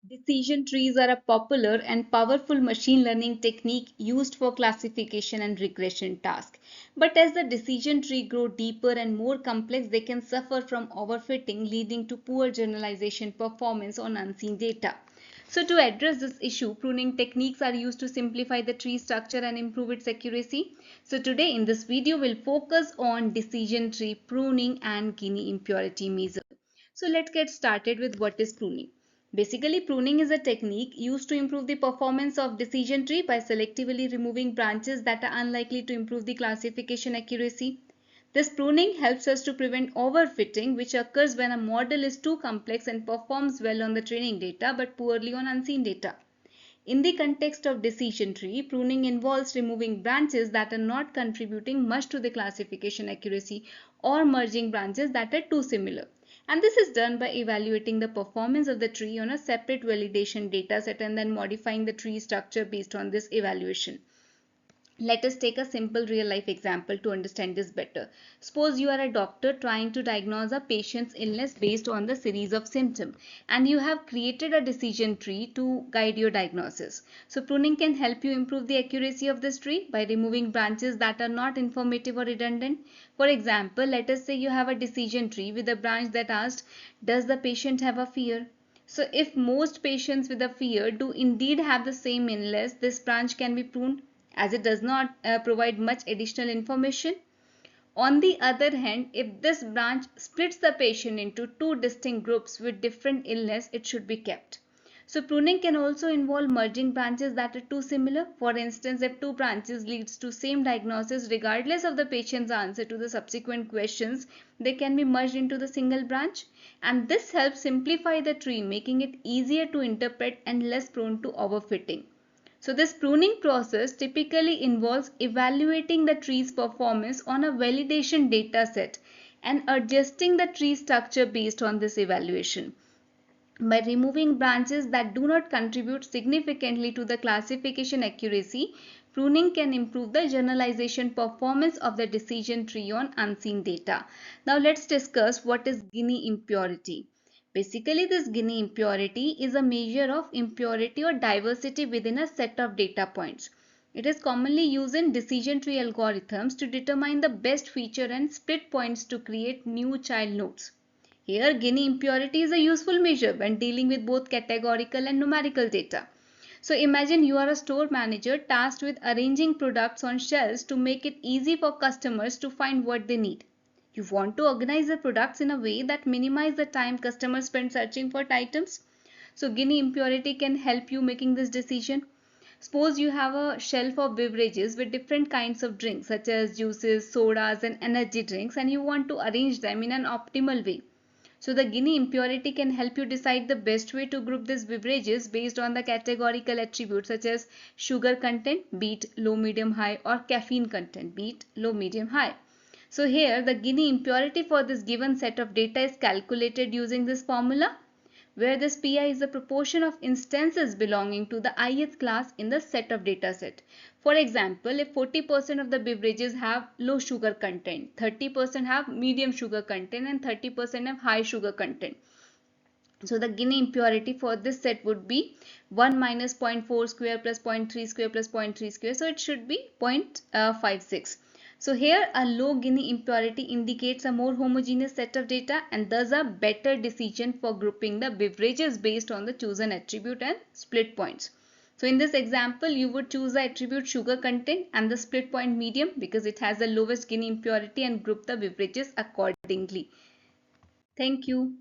Decision trees are a popular and powerful machine learning technique used for classification and regression tasks. But as the decision tree grow deeper and more complex, they can suffer from overfitting, leading to poor generalization performance on unseen data. So to address this issue, pruning techniques are used to simplify the tree structure and improve its accuracy. So today in this video, we'll focus on decision tree pruning and Gini impurity measure. So let's get started with what is pruning. Basically, pruning is a technique used to improve the performance of decision tree by selectively removing branches that are unlikely to improve the classification accuracy. This pruning helps us to prevent overfitting, which occurs when a model is too complex and performs well on the training data but poorly on unseen data. In the context of decision tree, pruning involves removing branches that are not contributing much to the classification accuracy or merging branches that are too similar. And this is done by evaluating the performance of the tree on a separate validation dataset and then modifying the tree structure based on this evaluation. Let us take a simple real life example to understand this better. Suppose you are a doctor trying to diagnose a patient's illness based on the series of symptoms, and you have created a decision tree to guide your diagnosis. So pruning can help you improve the accuracy of this tree by removing branches that are not informative or redundant. For example, let us say you have a decision tree with a branch that asks, does the patient have a fear? So if most patients with a fear do indeed have the same illness, this branch can be pruned as it does not provide much additional information. On the other hand, if this branch splits the patient into two distinct groups with different illness, it should be kept. So pruning can also involve merging branches that are too similar. For instance, if two branches leads to same diagnosis regardless of the patient's answer to the subsequent questions, they can be merged into the single branch. And this helps simplify the tree, making it easier to interpret and less prone to overfitting. So this pruning process typically involves evaluating the tree's performance on a validation data set and adjusting the tree structure based on this evaluation. By removing branches that do not contribute significantly to the classification accuracy, pruning can improve the generalization performance of the decision tree on unseen data. Now let's discuss what is Gini impurity. Basically, this Gini impurity is a measure of impurity or diversity within a set of data points. It is commonly used in decision tree algorithms to determine the best feature and split points to create new child nodes. Here, Gini impurity is a useful measure when dealing with both categorical and numerical data. So imagine you are a store manager tasked with arranging products on shelves to make it easy for customers to find what they need. You want to organize the products in a way that minimizes the time customers spend searching for items. So Gini impurity can help you making this decision. Suppose you have a shelf of beverages with different kinds of drinks such as juices, sodas and energy drinks, and you want to arrange them in an optimal way. So the Gini impurity can help you decide the best way to group these beverages based on the categorical attributes such as sugar content, be it low, medium, high, or caffeine content, be it low, medium, high. So here the Gini impurity for this given set of data is calculated using this formula, where this Pi is the proportion of instances belonging to the ith class in the set of data set. For example, if 40% of the beverages have low sugar content, 30% have medium sugar content and 30% have high sugar content. So the Gini impurity for this set would be 1 minus zero point 0.4 square plus 0.3 square plus 0.3 square. So it should be 0.56. So here a low Gini impurity indicates a more homogeneous set of data and thus a better decision for grouping the beverages based on the chosen attribute and split points. So in this example, you would choose the attribute sugar content and the split point medium because it has the lowest Gini impurity and group the beverages accordingly. Thank you.